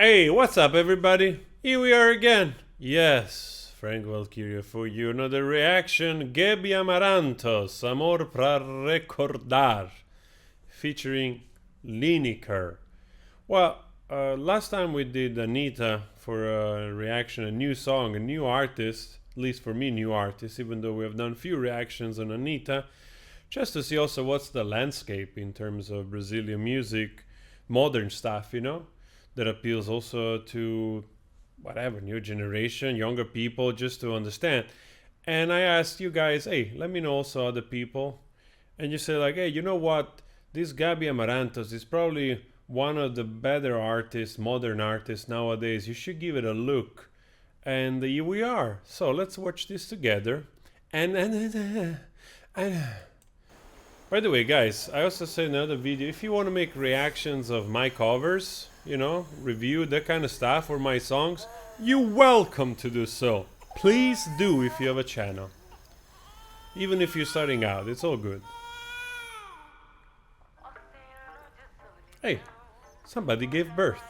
Hey, what's up, everybody? Here we are again. Yes, Frank Valkyria for you. Another reaction. Gaby Amarantos, Amor Pra Recordar, featuring Liniker. Well, last time we did Anita for a reaction, a new song, a new artist, at least for me, new artist, even though we have done few reactions on Anita, just to see also what's the landscape in terms of Brazilian music, modern stuff, that appeals also to whatever, new generation, younger people, just to understand. And I asked you guys, hey, let me know also other people. And you say like, hey, you know what? This Gaby Amarantos is probably one of the better artists, modern artists nowadays. You should give it a look. And here we are. So let's watch this together. And by the way, guys, I also said in another video, if you want to make reactions of my covers, review that kind of stuff or my songs, you're welcome to do so. Please do if you have a channel. Even if you're starting out, it's all good. Hey, somebody gave birth.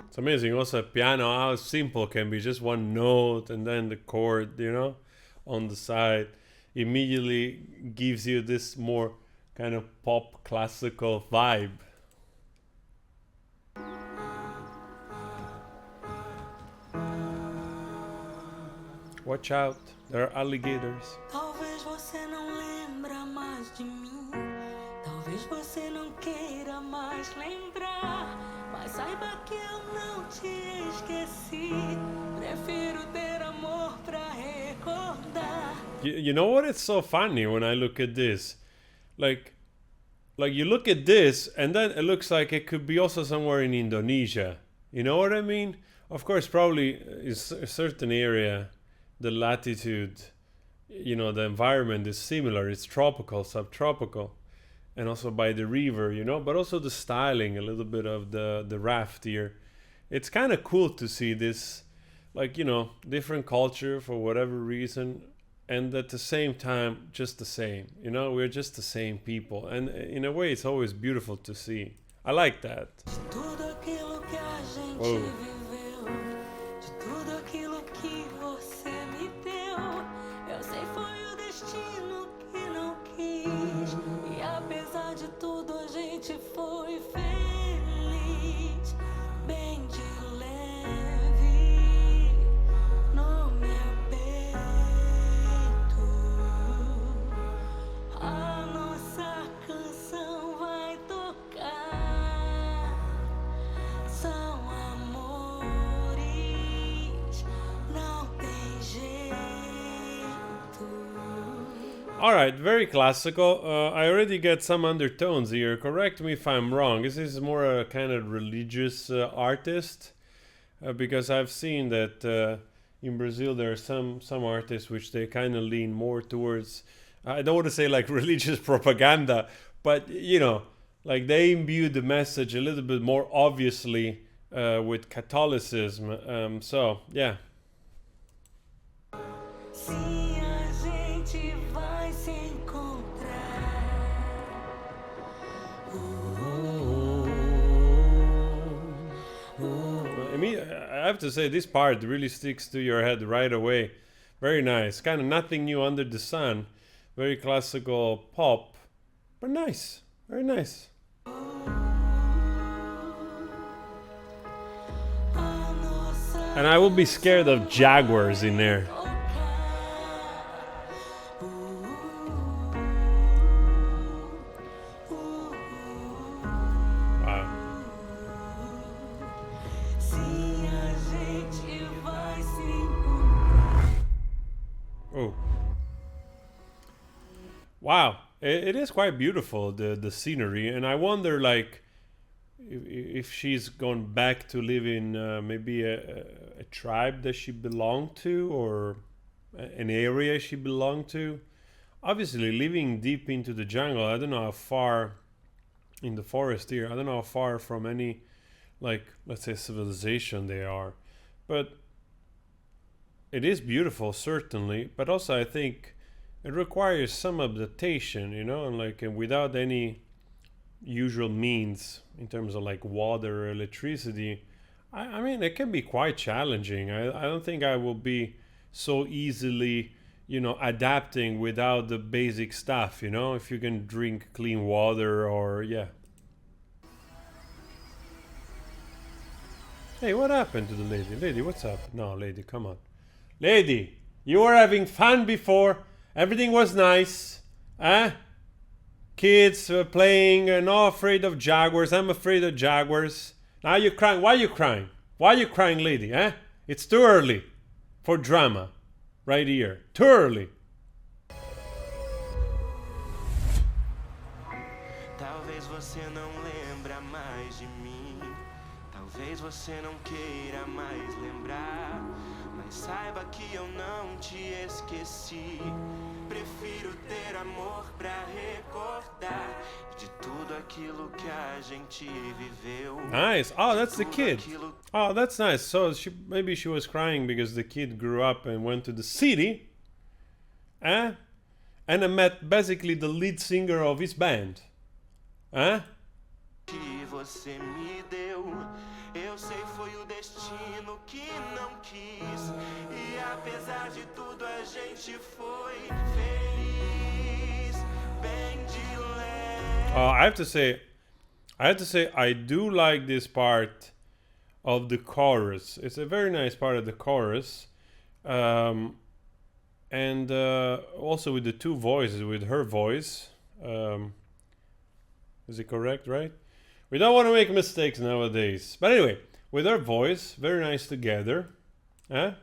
It's amazing also piano, how simple can be, just one note and then the chord, on the side. Immediately gives you this more kind of pop classical vibe. Watch out, there are alligators. Talvez você não lembra mais de mim. Talvez você não queira mais lembrar. Mas saiba que eu não te esqueci. Prefiro ter amor pra recordar. You know what? It's so funny when I look at this. Like you look at this and then it looks like it could be also somewhere in Indonesia. You know what I mean? Of course, probably is a certain area, the latitude, the environment is similar. It's tropical, subtropical. And also by the river, but also the styling, a little bit of the raft here. It's kind of cool to see this, different culture for whatever reason, and at the same time, just the same. We're just the same people. And in a way, it's always beautiful to see. I like that. Whoa. Foi feliz, bem de leve, no meu peito. A nossa canção vai tocar. São amores, não tem jeito. Alright, very classical. I already get some undertones here. Correct me if I'm wrong. This is more a kind of religious artist. Because I've seen that in Brazil there are some artists which they kind of lean more towards, I don't want to say like religious propaganda, but like they imbue the message a little bit more obviously with Catholicism. So, yeah. I have to say, this part really sticks to your head right away. Very nice. Kind of nothing new under the sun. Very classical pop. But nice. Very nice. And I will be scared of jaguars in there. Oh. Wow, it is quite beautiful, the scenery, and I wonder like if she's gone back to live in maybe a tribe that she belonged to, or an area she belonged to. Obviously living deep into the jungle, I don't know how far in the forest here, I don't know how far from any, like, let's say civilization they are, but it is beautiful, certainly, but also I think it requires some adaptation, and like without any usual means in terms of like water or electricity. I mean, it can be quite challenging. I don't think I will be so easily, adapting without the basic stuff, if you can drink clean water or, yeah. Hey, what happened to the lady? Lady, what's up? No, lady, come on. Lady, you were having fun before. Everything was nice. Eh? Kids playing, not afraid of jaguars. I'm afraid of jaguars. Now you're crying. Why are you crying? Why are you crying, lady? Eh? It's too early for drama. Right here. Too early. Talvez você não lembra mais de mim. Talvez você não queira mais lembrar. Mas saiba que eu não te esqueci. Prefiro ter amor pra recordar de tudo aquilo que a gente viveu. Nice. Oh, that's the kid. Oh, that's nice. So maybe she was crying because the kid grew up and went to the city, and I met basically the lead singer of his band. Que você me deu, eu sei foi o destino que não quis. E apesar de tudo a gente foi feliz, bem de leve. I have to say, I do like this part of the chorus. It's a very nice part of the chorus, and also with the two voices, with her voice. Is it correct, right? We don't want to make mistakes nowadays. But anyway, with her voice, very nice together. Huh?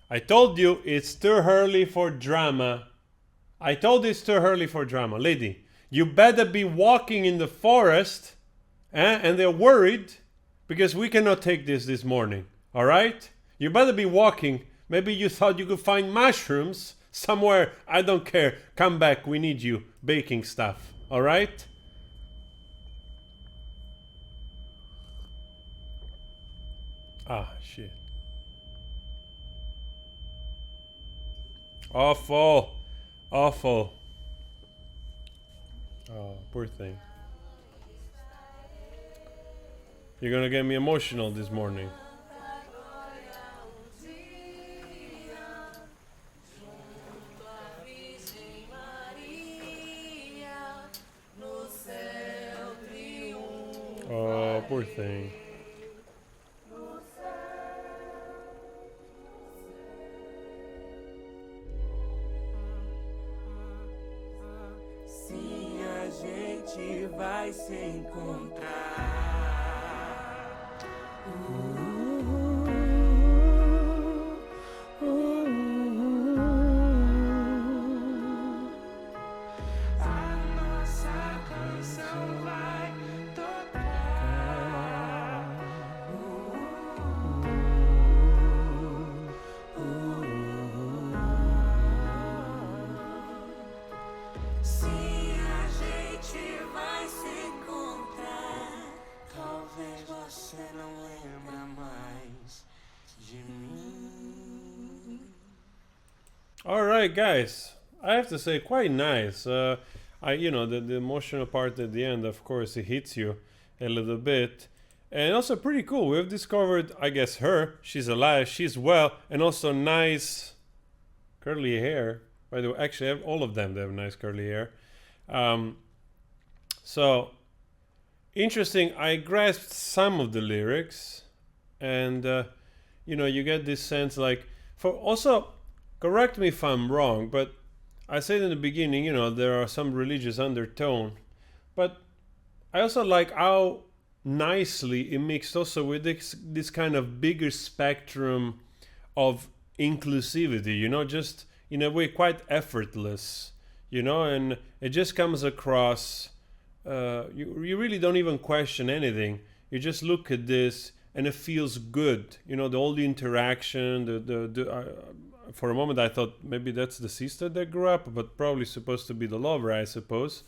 I told you it's too early for drama. I told you it's too early for drama. Lady, you better be walking in the forest, and they're worried because we cannot take this morning. All right? You better be walking. Maybe you thought you could find mushrooms somewhere. I don't care. Come back. We need you baking stuff. All right? Ah, shit. Awful. Awful. Oh, poor thing. You're gonna get me emotional this morning. Oh, poor thing. Vai se encontrar. A nossa canção vai tocar. Se a gente vai se encontrar, talvez você não lembra mais de mim. All right, guys. I have to say, quite nice. The emotional part at the end, of course, it hits you a little bit, and also pretty cool. We've discovered, I guess, her. She's alive. She's well, and also nice curly hair. By the way, actually, all of them, they have nice curly hair. So interesting. I grasped some of the lyrics, and you get this sense like, for also, correct me if I'm wrong, but I said in the beginning, there are some religious undertone, but I also like how nicely it mixed also with this kind of bigger spectrum of inclusivity, you know, just in a way quite effortless, you know, and it just comes across. You really don't even question anything. You just look at this and it feels good. You know, all the interaction. For a moment, I thought maybe that's the sister that grew up, but probably supposed to be the lover, I suppose.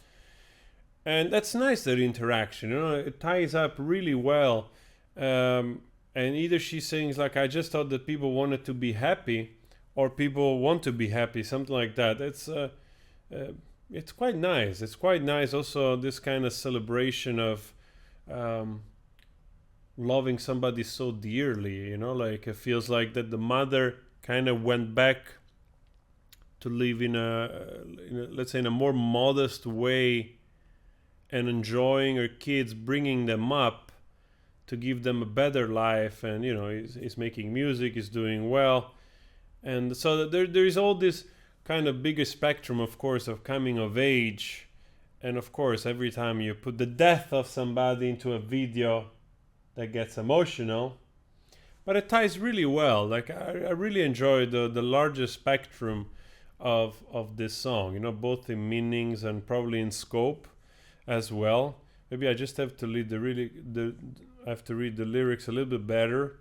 And that's nice, that interaction. You know, it ties up really well. And either she sings like, "I just thought that people wanted to be happy," or "People want to be happy," something like that. It's quite nice. It's quite nice. Also, this kind of celebration of loving somebody so dearly. You know, like it feels like that the mother kind of went back to live in let's say, in a more modest way, and enjoying her kids, bringing them up to give them a better life. And you know, he's making music, he's doing well, and so there is all this kind of bigger spectrum, of course, of coming of age. And of course, every time you put the death of somebody into a video, that gets emotional. But it ties really well. Like I really enjoy the larger spectrum of this song, you know, both in meanings and probably in scope as well. Maybe I just have to read I have to read the lyrics a little bit better,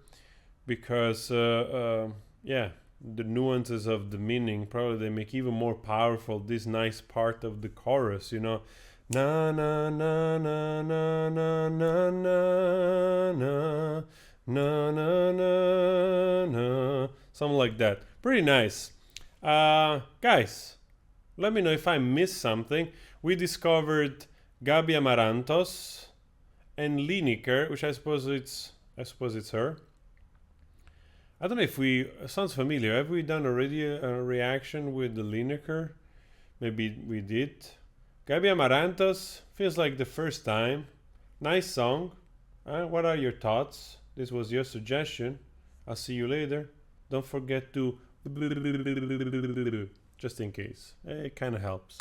because yeah, the nuances of the meaning, probably they make even more powerful this nice part of the chorus, you know. Na na na na na na na na na na na na na, something like that. Pretty nice. Guys, let me know if I missed something. We discovered Gaby Amarantos and Liniker, which I suppose it's her. I don't know if sounds familiar. Have we done already a reaction with the Liniker? Maybe we did. Gaby Amarantos feels like the first time. Nice song. What are your thoughts? This was your suggestion. I'll see you later. Don't forget to just in case. It kind of helps.